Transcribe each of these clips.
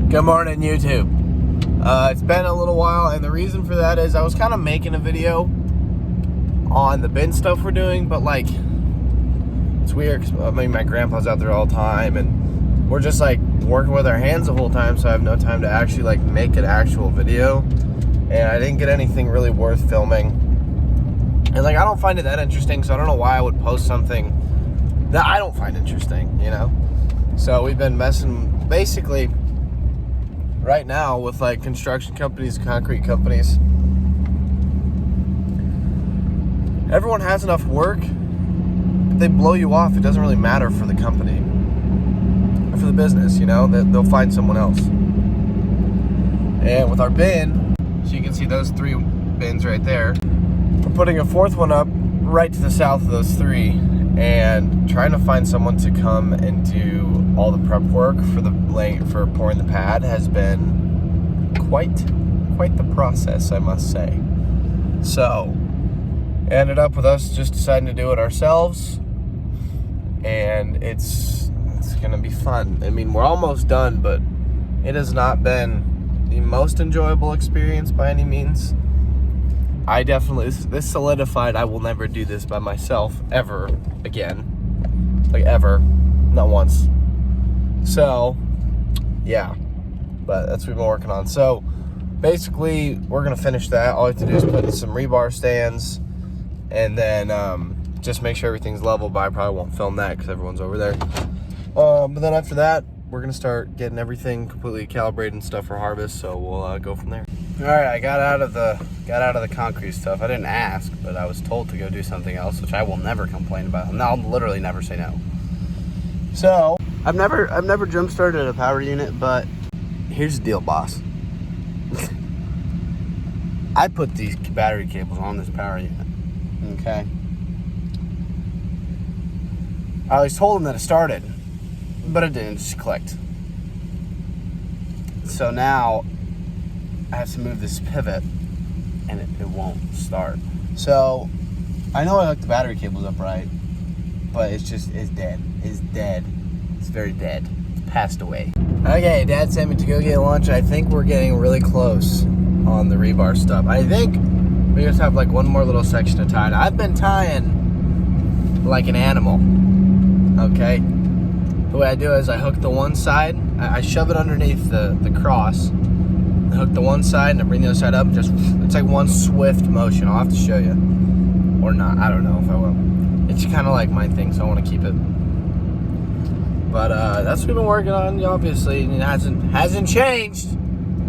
Good morning, YouTube. It's been a little while, and the reason for that is I was kind of making a video on the bin stuff we're doing, but like, it's weird because my grandpa's out there all the time, and we're just like working with our hands the whole time, so I have no time to actually like make an actual video, and I didn't get anything really worth filming, and like I don't find it that interesting, so I don't know why I would post something that I don't find interesting, you know? So we've been messing basically right now with like construction companies, concrete companies. Everyone has enough work, but they blow you off. It doesn't really matter for the company or for the business, you know, they'll find someone else. And with our bin, so you can see those 3 bins right there, we're putting a 4th one up right to the south of those 3 and trying to find someone to come and do all the prep work for pouring the pad has been quite the process, I must say. So ended up with us just deciding to do it ourselves, and it's gonna be fun. I mean, we're almost done, but it has not been the most enjoyable experience by any means. I definitely, this solidified I will never do this by myself ever again. Like ever. Not once. So, yeah. But that's what we've been working on. So, basically, we're going to finish that. All we have to do is put in some rebar stands and then just make sure everything's level, but I probably won't film that because everyone's over there. But then after that, we're going to start getting everything completely calibrated and stuff for harvest, so we'll go from there. All right, I got out of the concrete stuff. I didn't ask, but I was told to go do something else, which I will never complain about. And I'll literally never say no. So I've never jump started a power unit, but here's the deal, boss. I put these battery cables on this power unit. Okay. I always told them that it started, but it didn't. It just clicked. So now I have to move this pivot, and it won't start. So I know I hooked the battery cables up right, but it's dead. It's dead. It's very dead. It's passed away. Okay, Dad sent me to go get lunch. I think we're getting really close on the rebar stuff. I think we just have like one more little section to tie. I've been tying like an animal. Okay. The way I do it is I hook the one side, I shove it underneath the cross, I hook the one side and I bring the other side up. It's like one swift motion. I'll have to show you. Or not. I don't know if I will. It's kind of like my thing, so I want to keep it. But that's what we've been working on, obviously. And it hasn't changed.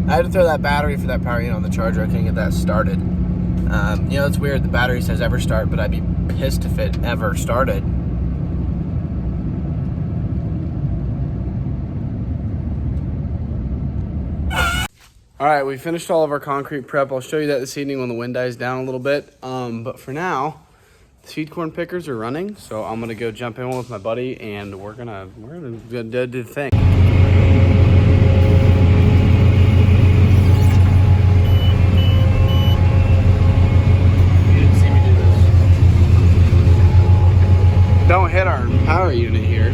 I had to throw that battery for that power unit on the charger. I couldn't get that started. You know, it's weird. The battery says ever start, but I'd be pissed if it ever started. All right, we finished all of our concrete prep. I'll show you that this evening when the wind dies down a little bit. But for now, the seed corn pickers are running, so I'm gonna go jump in with my buddy, and we're gonna do the thing. You didn't see me do this. Don't hit our power unit here.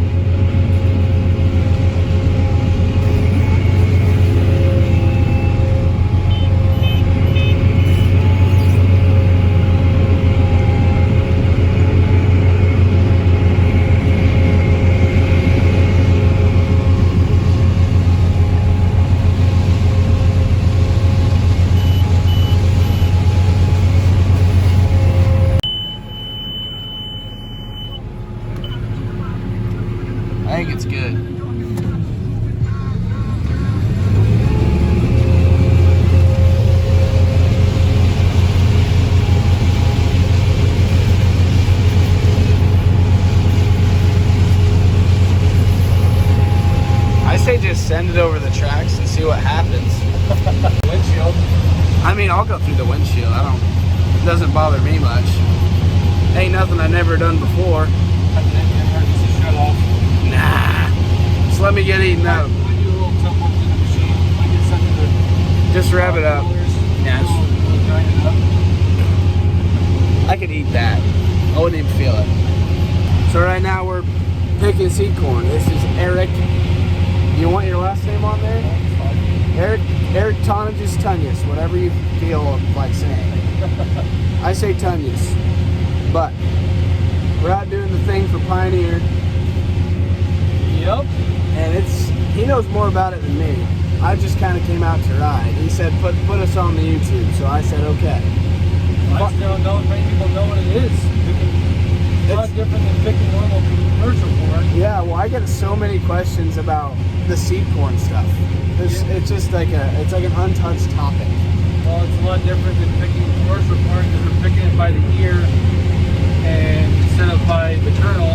I think it's good. I say just send it over the tracks and see what happens. Windshield. I mean, I'll go through the windshield. It doesn't bother me much. Ain't nothing I've never done before. Nah. Just let me get eaten up. Just wrap it up. Yeah. I could eat that. I wouldn't even feel it. So right now we're picking seed corn. This is Eric. You want your last name on there? Eric Tonnages, Tunyas, whatever you feel like saying. I say Tunyas. But we're out doing the thing for Pioneer. Yep. And he knows more about it than me. I just kind of came out to ride. He said, put us on the YouTube. So I said, okay. I just don't know if many people know what it is. It's a lot different than picking normal commercial corn. Yeah, well, I get so many questions about the seed corn stuff. It's just like it's like an untouched topic. Well, it's a lot different than picking commercial corn because we're picking it by the ear and instead of by the kernel.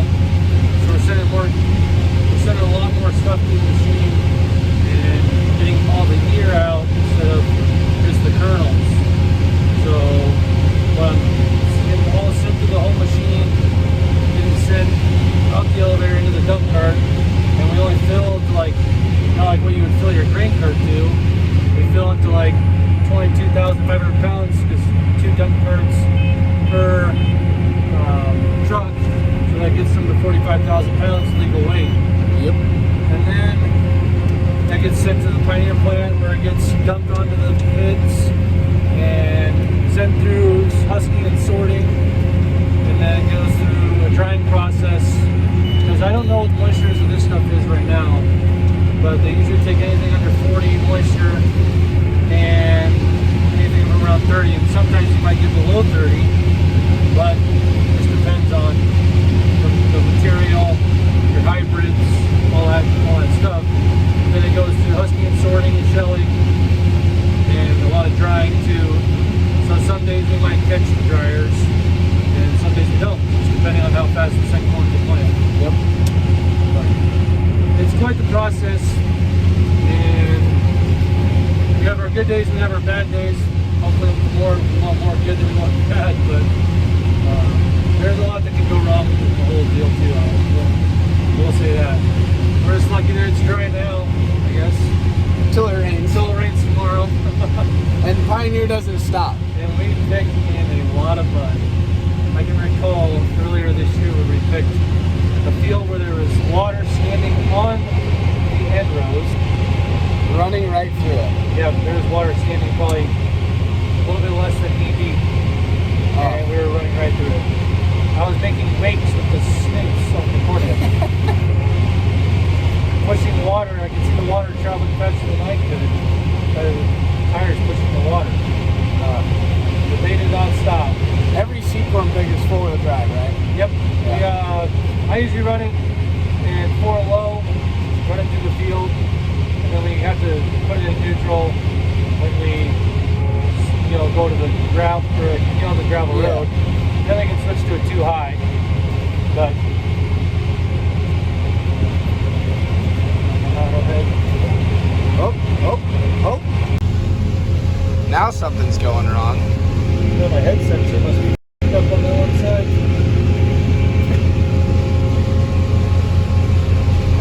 So we're sending a lot more stuff through the machine and getting all the ear out instead of just the kernels. So when I'm all sent through the whole machine, getting sent out the elevator into the dump cart, and we only fill to like what you would fill your grain cart to. We fill it to like 22,500 pounds because 2 dump carts per truck, so that gets them to 45,000 pounds legal weight. Yep. And then that gets sent to the Pioneer plant where it gets dumped onto the pits and sent through husking and sorting, and then it goes through a drying process. Because I don't know what the moistures of this stuff is right now, but they usually take anything under 40 moisture and anything from around 30, and sometimes you might get below 30, but it just depends on the material, your hybrids, all that stuff. Then it goes through husking and sorting and shelling and a lot of drying too. So some days we might catch the dryers and some days we don't, just depending on how fast we send corn to the plant. Yep. But it's quite the process, and we have our good days and we have our bad days. Hopefully we want more good than we want bad, but there's a lot that can go wrong with the whole deal too. We'll say that. We're just lucky that it's dry now, I guess. Until it rains. Until it rains tomorrow. And Pioneer doesn't stop. And we picked in a lot of mud. I can recall earlier this year where we picked a field where there was water standing on the end rows. Running right through it. Yeah, there was water standing probably a little bit less than knee deep. And we were running right through it. I was making wakes with the snakes on the forehead. Pushing the water, I could see the water traveling faster than I could. The tires pushing the water. But they did not stop. Every seed corn pig is 4-wheel drive, right? Yep. Yeah. I usually run it in 4 low, run it through the field, and then we have to put it in neutral when we go to the gravel or on the gravel road. Then I can switch to a 2 high. But Oh. Now something's going wrong. my head sensor must be up on that one side.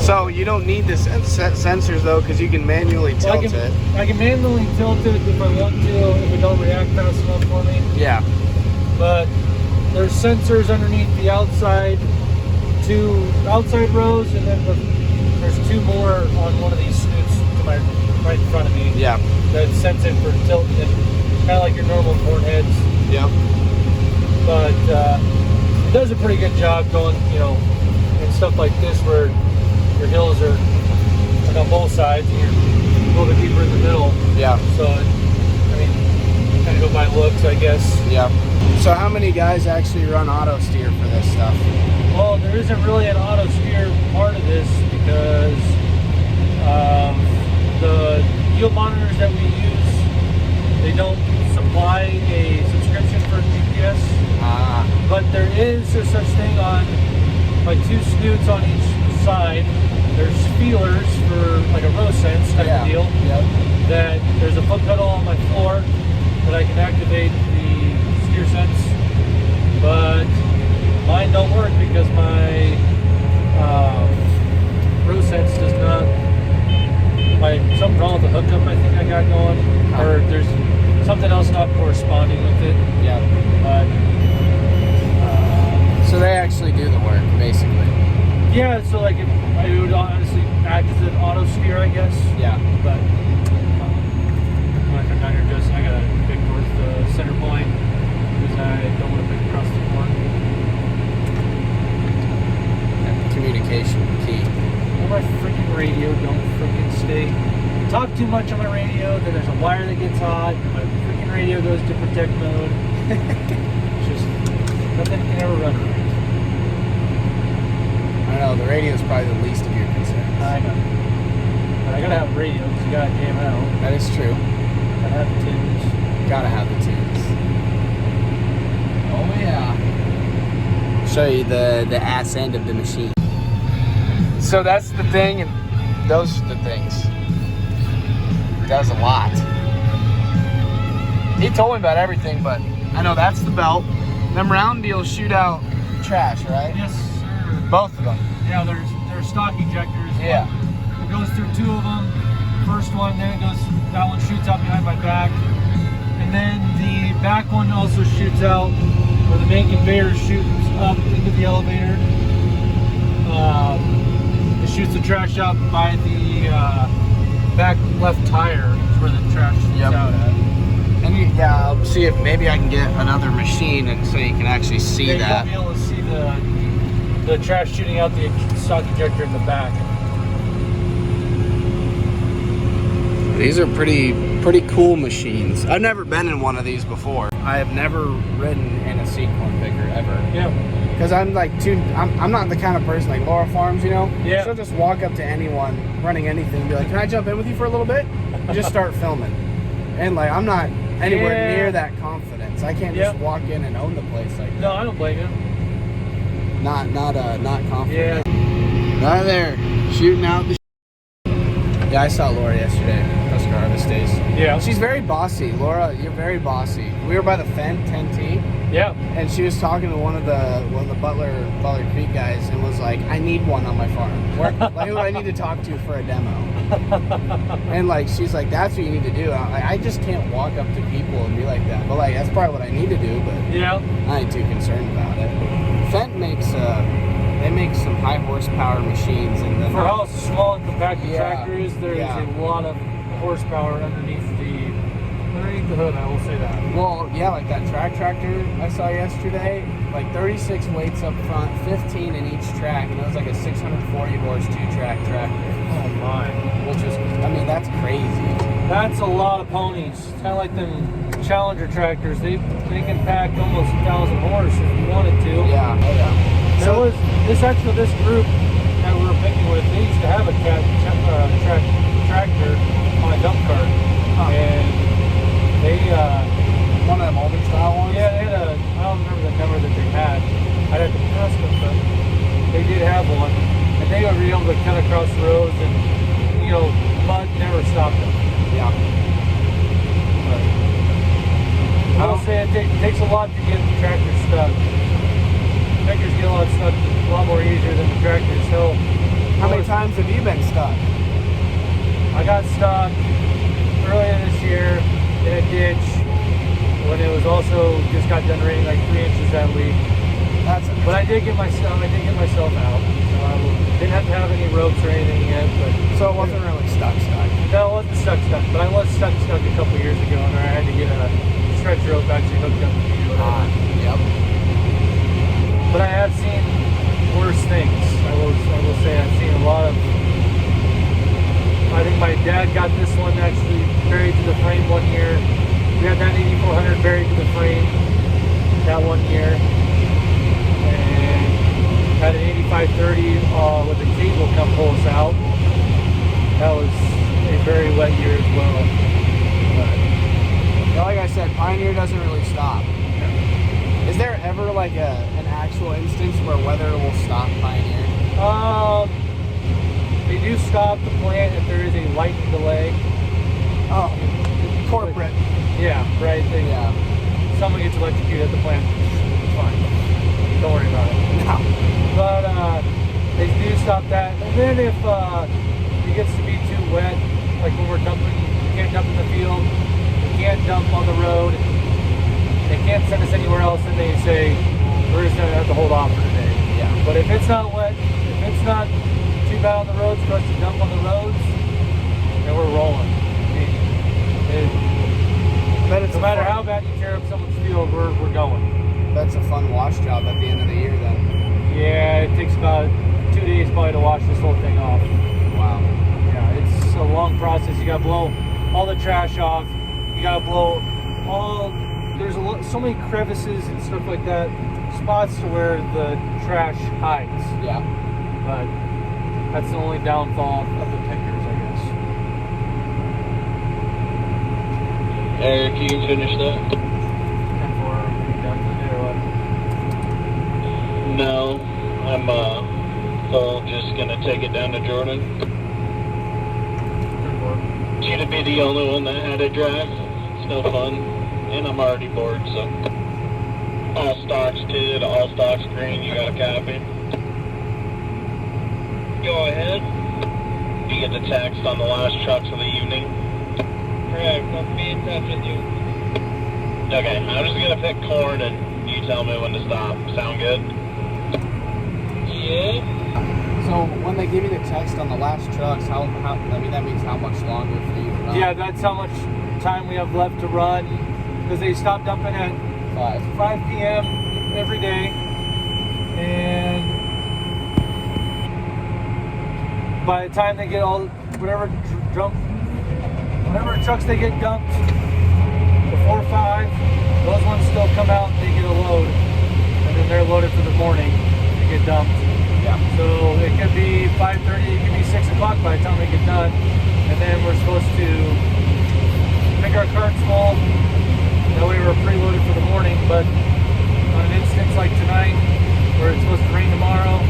So you don't need the sensors though, because you can manually tilt it. I can manually tilt it if I want to, if it don't react fast enough for me. Yeah. But there's sensors underneath the outside, 2 outside rows, and then there's 2 more on one of these snoots to my right in front of me. Yeah. That sense it for tilting it, kind of like your normal corn heads. Yep. But it does a pretty good job going, in stuff like this where your hills are like on both sides and you're a little bit deeper in the middle. Yeah. So, kind of go by looks, I guess. Yeah. So how many guys actually run auto steer for this stuff? Well, there isn't really an auto steer part of this because the yield monitors that we use, they don't supply a subscription for GPS. But there is a such thing on like 2 snoots on each side. There's feelers for like a row sense type of deal. Yep. That there's a foot pedal on my floor that I can activate the steer sense. But mine don't work because my row sense does not. Something wrong with the hookup I think I got going, or there's something else not corresponding with it. Yeah. But so they actually do the work, basically. yeah, so like I would honestly act as an auto steer, I guess. Yeah. But talk too much on my radio, then there's a wire that gets hot, and my freaking radio goes to protect mode. It's just nothing can ever run right. I don't know, the radio is probably the least of your concerns. I know. But I gotta have a radio because you gotta jam out. That is true. Gotta have the tunes. Gotta have the tunes. Oh yeah. Show you the ass end of the machine. So that's the thing, and those are the things. Does a lot. He told me about everything, but I know that's the belt. Them round deals shoot out trash, right? Yes, sir. Both of them. Yeah, they're stock ejectors. Yeah. It goes through two of them. First one, then it goes. That one shoots out behind my back, and then the back one also shoots out where the main conveyor shoots up into the elevator. It shoots the trash out by the back left tire. Is where the trash shoots out at. And I'll see if maybe I can get another machine, and so you can actually see that. You'll be able to see the trash shooting out the stock ejector in the back. These are pretty cool machines. I've never been in one of these before. I have never ridden in a seed corn picker ever. Yeah. Because I'm like I'm not the kind of person like Laura Farms, you know? Yeah. She'll just walk up to anyone running anything and be like, can I jump in with you for a little bit? And just start filming. And like, I'm not anywhere near that confidence. I can't just walk in and own the place like that. No, I don't blame you. Not confident. Yeah. Right there, shooting out the Yeah, I saw Laura yesterday, Husker Harvest Days. Yeah. She's very bossy. Laura, you're very bossy. We were by the Fent 10T. Yeah. And she was talking to one of the Butler Creek guys and was like, I need one on my farm. Like, who do I need to talk to for a demo? And like, she's like, that's what you need to do. I just can't walk up to people and be like that. But like, that's probably what I need to do, but yeah, I ain't too concerned about it. Fent makes they make some high horsepower machines, and for how small and compact the Yeah. tractor is, there's a lot of horsepower underneath the hood. I will say that. Well, yeah, like that tractor I saw yesterday, like 36 weights up front, 15 in each track, and it was like a 640 horse 2-track tractor. Oh my! Which is, I mean, that's crazy. That's a lot of ponies. It's kind of like them Challenger tractors. They can pack almost 1,000 horse if you wanted to. Yeah. Oh yeah. So this group that we were picking with, they used to have a tractor on a dump cart, and they one of them older style ones. Yeah, they had I don't remember the number that they had. I'd have to ask them, but they did have one, and they would be able to cut across the roads, and mud never stopped them. Yeah. But I will say it takes a lot to get the tractor stuck. Tractors get a lot more easier than the tractors. So, how many times have you been stuck? I got stuck earlier this year in a ditch when it was also just got done raining like 3 inches that week. But I did get myself out. Didn't have to have any ropes or anything yet. But so it wasn't really stuck. No, it wasn't stuck. But I was stuck a couple years ago, and I had to get a stretch rope actually hooked up to me. Yep. But I have seen worse things. I will say I've seen a lot of. I think my dad got this one actually buried to the frame one year. We had that 8400 buried to the frame that one year, and had an 8530 with a cable come pull us out. That was a very wet year as well. But like I said, Pioneer doesn't really stop. Is there ever like an actual instance where weather will stop Pioneer? They do stop the plant if there is a lightning delay. Oh, corporate. Yeah, right. Someone gets electrocuted at the plant. It's fine. Don't worry about it. No. But they do stop that. And then if it gets to be too wet, like when we're dumping, you can't dump in the field, you can't dump on the road, they can't send us anywhere else, and they say, we're just going to have to hold off for today. Yeah. But if it's not wet, if it's not too bad on the roads for us to dump on the roads, then we're rolling. No matter how bad you tear up someone's field, we're going. That's a fun wash job at the end of the year then. Yeah, it takes about 2 days probably to wash this whole thing off. Wow. Yeah, it's a long process. You gotta blow all the trash off. You gotta blow all. There's so many crevices and stuff like that, spots to where the trash hides. Yeah. But that's the only downfall of the pickers, I guess. Eric, you can finish that. And for being done today or what? No, I'm just gonna take it down to Jordan. You to be the only one that had to drive. It's no fun, and I'm already bored. So all stocks kid, all stocks green. You got a copy? Go ahead. You get the text on the last trucks of the evening. Correct. I'll be in touch with you. Okay, I'm just gonna pick corn, and you tell me when to stop. Sound good? Yeah. So when they give you the text on the last trucks, how I mean that means how much longer for you to run? Yeah, that's how much time we have left to run, because they stop dumping at 5 p.m. every day, and by the time they get all whatever trucks they get dumped before 5, those ones still come out and they get a load, and then they're loaded for the morning to get dumped. Yeah. So it could be 5:30, it could be 6 o'clock by the time we get done, and then we're supposed to pick our carts full. That way we're preloaded for the morning. But on an instance like tonight, where it's supposed to rain tomorrow,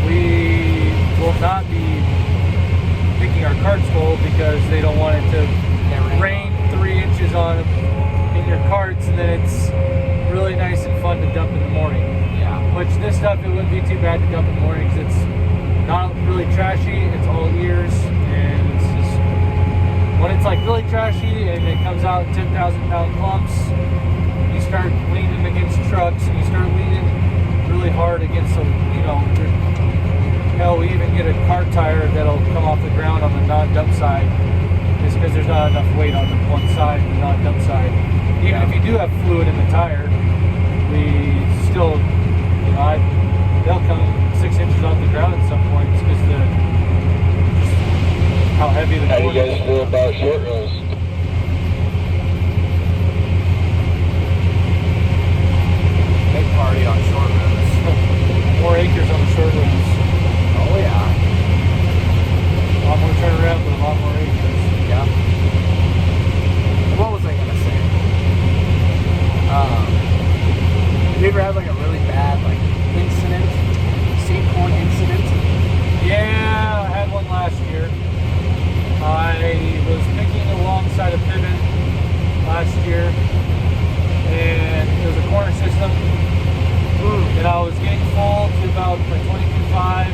we will not be picking our carts full because they don't want it to rain 3 inches in your carts, and then it's really nice and fun to dump in the morning. Yeah. Which this stuff, it wouldn't be too bad to dump in the morning because it's not really trashy. It's all ears, and it's just when it's like really trashy and it comes out in 10,000-pound clumps, you start leaning against trucks and you start leaning really hard against them. Hell, we even get a car tire that'll come off the ground on the non-dump side just because there's not enough weight on the one side, the non-dump side. Even if you do have fluid in the tire, we still, they'll come 6 inches off the ground at some points because how heavy the How do you board guys is. feel about short rolls? Big party on short roads. More acres on the short roads. Oh yeah. A lot more turnaround, but a lot more acres. Yeah. What was I gonna say? Have you ever had like a really bad incident? Seed corn incident? Yeah, I had one last year. I was picking alongside a pivot last year, and it was a corner system. And I was getting full to about my 22.5.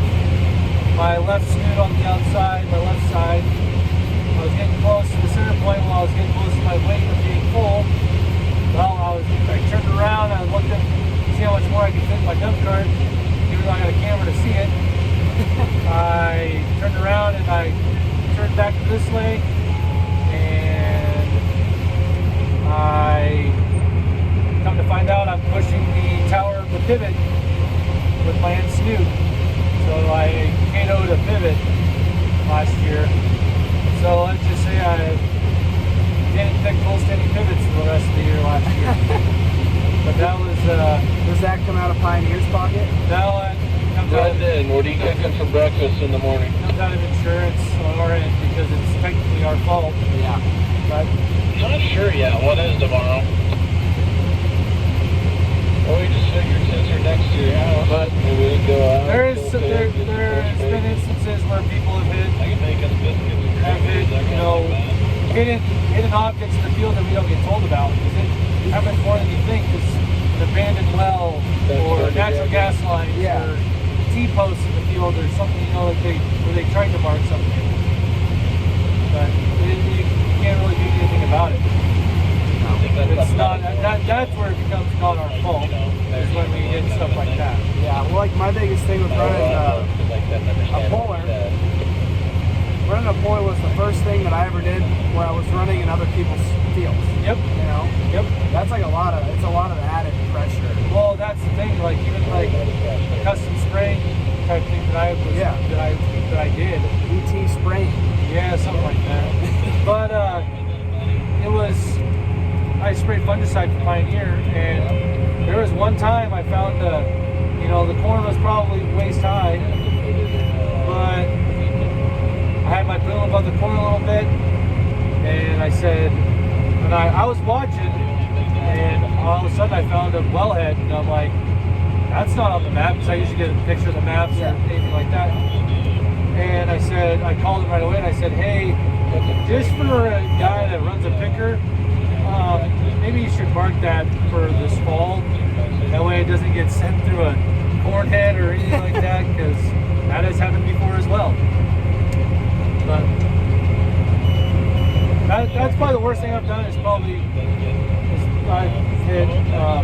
My left snoot on the outside, my left side. I was getting close to the center point while I was getting close to my weight of being full. Well, I turned around, I looked at see how much more I could fit in my dump cart, even though I got a camera to see it. I turned around and I turned back this way, and I come to find out I'm pushing the tower of the pivot with my end snoot. So I KO'd a pivot last year. So let's just say I didn't pick full standing pivots for the rest of the year last year. But that was Does that come out of Pioneer's pocket? now it comes out of Brendan, what are you cooking for breakfast in the morning? insurance on our end because it's technically our fault. Yeah. But Not sure yet. What is tomorrow? Well, we just figured since you're next to your house, But maybe we can go out. there's go been big, instances where people have I can make us biscuits and have hit, crackers. hidden objects in the field that we don't get told about. Because it happens more than you think. It's an abandoned well or natural gas lines or T-posts in the field or something, where they tried to mark something. But you can't really do anything about it. It's not, that's where it becomes not our fault, is when we hit stuff like that. Yeah, well, my biggest thing with running a puller. Running a puller was the first thing that I ever did where I was running in other people's fields. Yep. Yep. That's it's a lot of added pressure. Well, that's the thing, even custom spraying, type thing that I did. BT spraying. Yeah, something like that. But I sprayed fungicide for Pioneer, and there was one time I found the corn was probably waist high, but I had my boom above the corn a little bit, and I said, and I was watching, and all of a sudden I found a wellhead, and I'm like, that's not on the map, because I usually get a picture of the maps or anything like that. And I called him right away, and I said, hey, just for a guy that runs a picker, maybe you should mark that for this fall. That way it doesn't get sent through a corn head or anything like that, because that has happened before as well. But that's probably the worst thing I've done. Is probably I've hit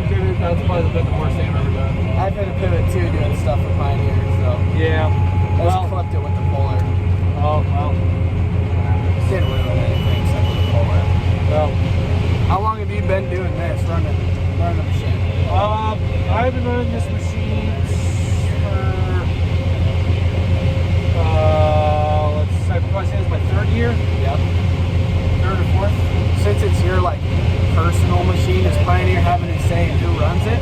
pivot. That's probably been the worst thing I've ever done. I've hit a pivot too, doing stuff with Pioneers, so. Yeah. I just clipped it with the polar. Oh well. Didn't ruin anything except for the polar. Well, how long have you been doing this, running the machine? I've been running this machine for I'd probably say it's my third year. Yep. Third or fourth. Since it's your personal machine, is Pioneer having a say in who runs it?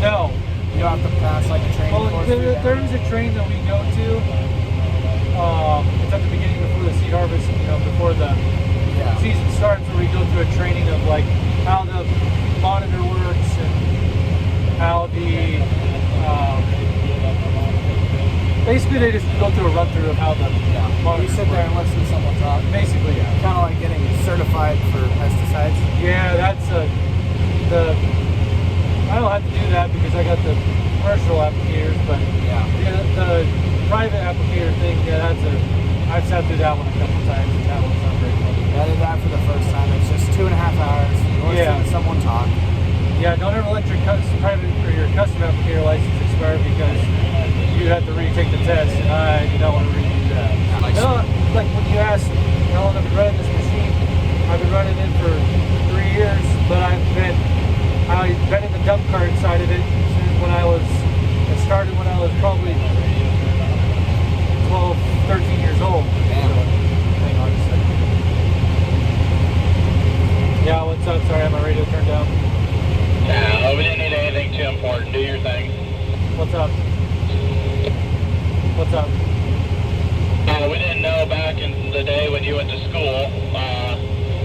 No. You don't have to pass a training course. There is a train that we go to. It's at the beginning before the seed harvest, before the season starts, where we go through a training of how the monitor works and how the basically they just go through a run through of how the You sit there and listen to someone talk. Basically, yeah. Kind of like getting certified for pesticides. Yeah, that's I don't have to do that because I got the commercial applicators, but the private applicator thing, I've sat through that one a couple times, and that one's not very fun. I did that for the first time. It's just 2.5 hours. You listen to someone talk. Yeah, don't ever let your private or your custom applicator license expire because you have to retake the test, and I do not want to redo that. Like when you asked how long I've been running this machine, I've been running it for 3 years, but I've been in the dump cart side of it since it started when I was probably 12, 13 years old. Damn. Hang on a second. Yeah, what's up? Sorry, I have my radio turned down. No, we didn't need anything too important. Do your thing. What's up? What's up? We didn't know back in the day when you went to school,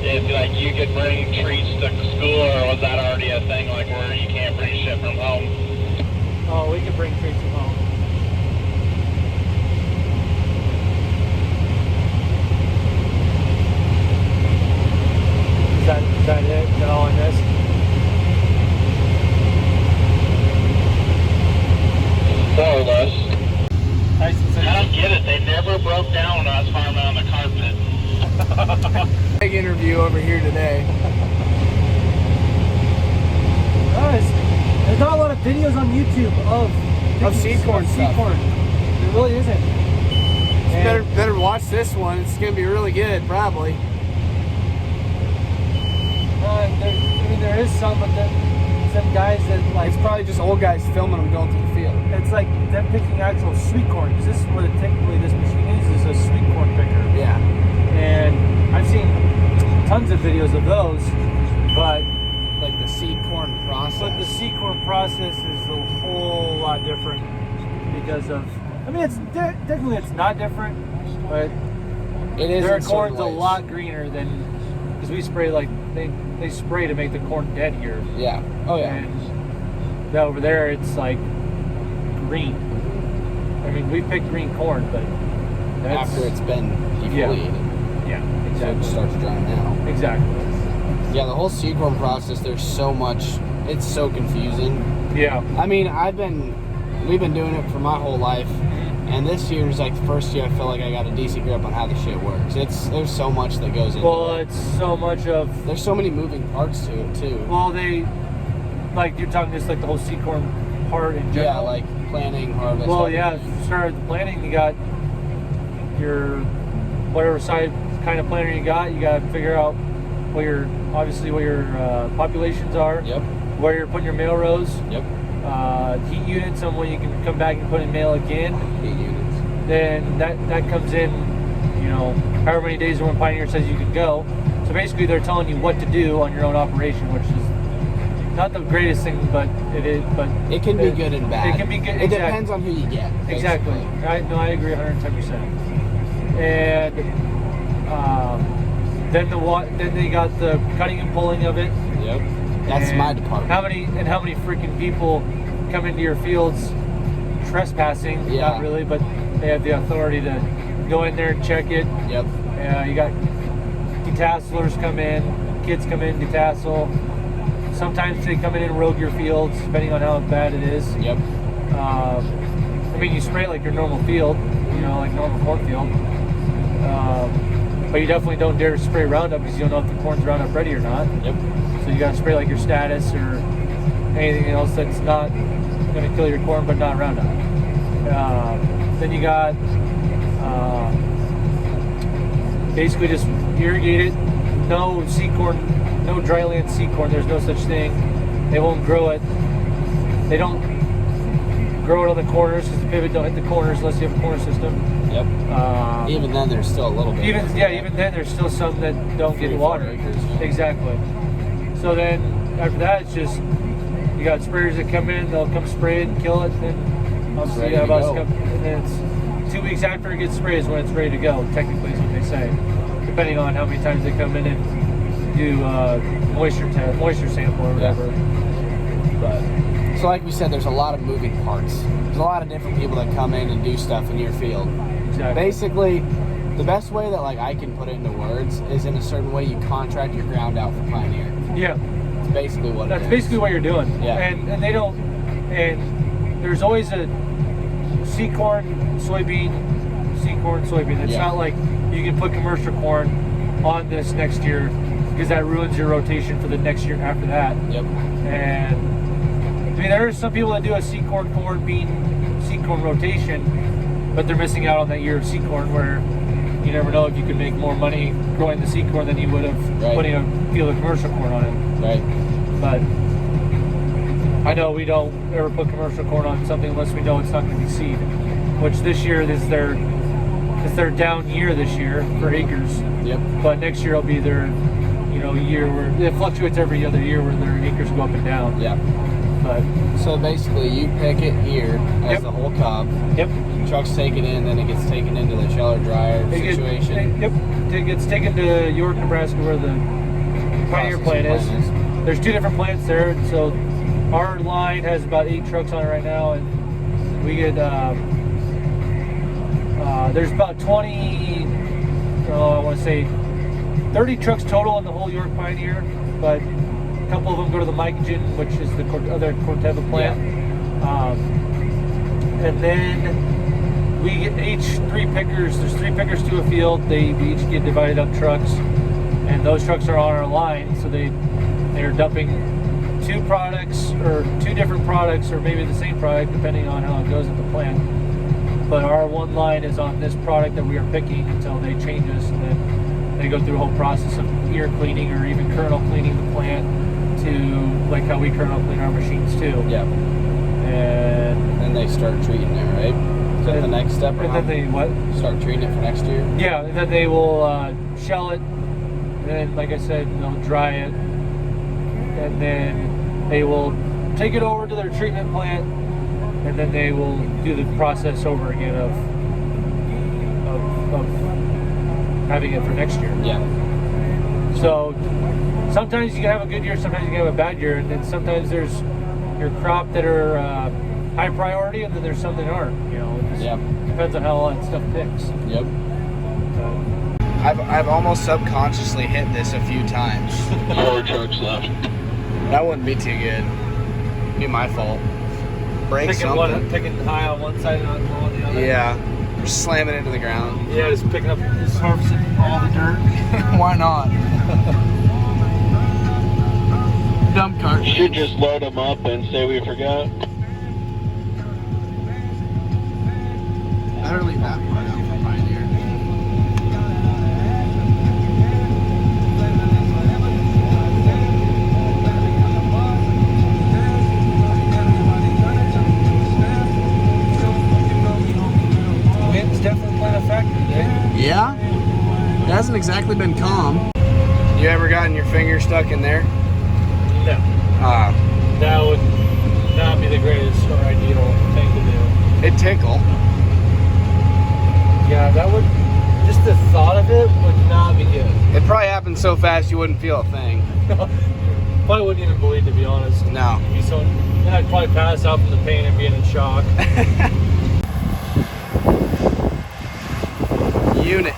if you could bring treats to school, or was that already a thing where you can't bring shit from home? Oh, we can bring treats from home. Is that it? Is that all I missed? More or less. Nice and simple. I don't get it. They never broke down when I was farming on the carpet. Big interview over here today. Guys, there's not a lot of videos on YouTube of seed corn stuff. There really isn't. Better watch this one. It's gonna be really good, probably. There is some, but some guys that It's probably just old guys filming them going through the field. it's like them picking actual sweet corn, because this is what technically this machine is a sweet corn picker. Yeah. And I've seen tons of videos of those, but The seed corn process. the seed corn process is a whole lot different because of. Technically it's not different, but It is. their corn's a lot greener than because we spray they spray to make the corn dead here. Yeah. Oh yeah. And over there it's green. We pick green corn, but that's, After it's been defoliated. Yeah, So exactly. it starts drying out. Exactly. Yeah, the whole seed corn process, there's so much, it's so confusing. Yeah. We've been doing it for my whole life, and this year's the first year I feel like I got a decent grip on how the shit works. There's so much that goes into it. It's so much of. There's so many moving parts to it too. Well, you're talking just the whole seed corn part in general. Yeah, planting, harvest. Well, everything. yeah, start with the planting, you got your whatever kind of planter you got to figure out what your populations are. Yep. Where you're putting your male rows. Yep. heat units on when you can come back and put in mail again. Heat units. Then that comes in, you know, however many days when Pioneer says you can go. So basically they're telling you what to do on your own operation, which is not the greatest thing, but it is. But it can be good and bad. It can be good. It depends on who you get. Basically. Exactly. I agree 110%. And then they got the cutting and pulling of it. Yep. That's my department. How many freaking people come into your fields trespassing? Yeah. Not really, but they have the authority to go in there and check it. Yep. You got detasselers come in, kids come in, detassel. Sometimes they come in and rogue your fields, depending on how bad it is. Yep. I mean, you spray it like your normal field, you know, like normal cornfield. But you definitely don't dare spray Roundup because you don't know if the corn's Roundup ready or not. Yep. So you got to spray like your status or anything else that's not going to kill your corn, but not Roundup. Then you got basically just irrigate it. No seed corn, no dry land seed corn. There's no such thing. They won't grow it. They don't grow it on the corners because the pivot don't hit the corners unless you have a corner system. Yep. Even then, there's still a little bit. Even then, there's still some that don't get water. Exactly. So then after that, it's just you got sprayers that come in. They'll come spray it and kill it. And obviously, and then it's 2 weeks after it gets sprayed is when it's ready to go. Technically, is what they say, depending on how many times they come in and do moisture sample or whatever. Yeah. But so, like we said, there's a lot of moving parts. There's a lot of different people that come in and do stuff in your field. Exactly. Basically, the best way that I can put it into words is in a certain way you contract your ground out for Pioneer. Yeah. It's basically what That's basically what you're doing. Yeah. And they don't. And there's always a seed corn, soybean. It's not like you can put commercial corn on this next year because that ruins your rotation for the next year after that. Yep. And I mean, there are some people that do a seed corn, seed corn rotation, but they're missing out on that year of seed corn where you never know if you could make more money growing the seed corn than you would have putting a field of commercial corn on it. Right. But I know we don't ever put commercial corn on something unless we know it's not going to be seed. Which this year is their down year this year for acres. Yep. But next year will be their year where it fluctuates every other year where their acres go up and down. Yeah. But so basically, you pick it here as the whole cob. Yep. Trucks take it in, then it gets taken into the sheller dryer situation. It gets taken to York, Nebraska, where the Pioneer plant is. There's 2 different plants there. So our line has about 8 trucks on it right now, and we get there's about 20. I want to say 30 trucks total in the whole York Pioneer, but a couple of them go to the Mycogen, which is the other Corteva plant. Yeah. And then we get each 3 pickers. There's 3 pickers to a field. They each get divided up trucks, and those trucks are on our line. So they're dumping 2 products or 2 different products, or maybe the same product, depending on how it goes at the plant. But our one line is on this product that we are picking until they change us, and then they go through a whole process of ear cleaning or even kernel cleaning the plant to like how we kernel clean our machines too. Yeah. And then they start treating it, right? Is that the next step? And then they what? Start treating it for next year? Yeah, and then they will shell it, and then like I said, they'll dry it, and then they will take it over to their treatment plant, and then they will do the process over again of having it for next year. Yeah. So sometimes you can have a good year, sometimes you can have a bad year, and then sometimes there's your crop that are high priority, and then there's some that aren't. It just depends on how all that stuff picks. Yep. I've almost subconsciously hit this a few times. 4 trucks left. That wouldn't be too good. Be my fault. Break something. Picking high on one side and on the other. Yeah. Just slamming into the ground. Yeah, just picking up, just harvesting all the dirt. Why not? Dump cart. You should just load them up and say we forgot. Better leave that part out for Pioneer. calm. You ever gotten your finger stuck in there? No. That would not be the greatest or ideal thing to do. It tickle. Yeah, that would, just the thought of it would not be good. It probably happened so fast you wouldn't feel a thing. Probably wouldn't even bleed, to be honest. No. It'd be so, then I'd probably pass out from the pain and being in shock. Unit.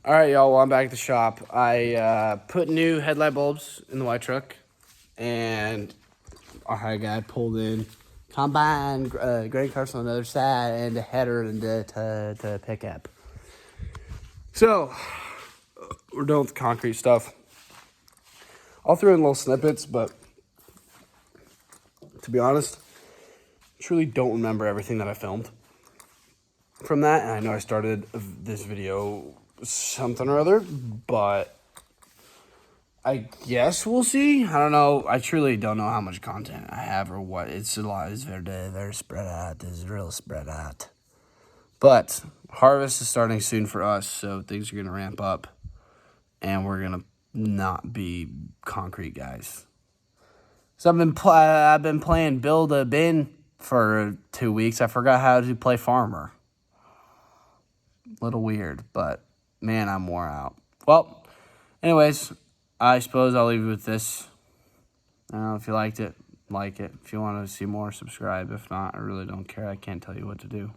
All right, y'all. Well, I'm back at the shop. I put new headlight bulbs in the white truck, and our high guy pulled in combine, grain carts on the other side, and the header and the pickup. So we're done with the concrete stuff. I'll throw in little snippets, but to be honest, I truly don't remember everything that I filmed from that. And I know I started this video something or other, but I guess we'll see. I don't know. I truly don't know how much content I have or what. It's a lot. It's very spread out. It's real spread out. But harvest is starting soon for us, so things are going to ramp up, and we're going to not be concrete guys. So I've been playing Build a Bin for 2 weeks. I forgot how to play Farmer. Little weird, but man, I'm wore out. Well, anyways, I suppose I'll leave you with this. I don't know if you liked it, like it. If you want to see more, subscribe. If not, I really don't care. I can't tell you what to do.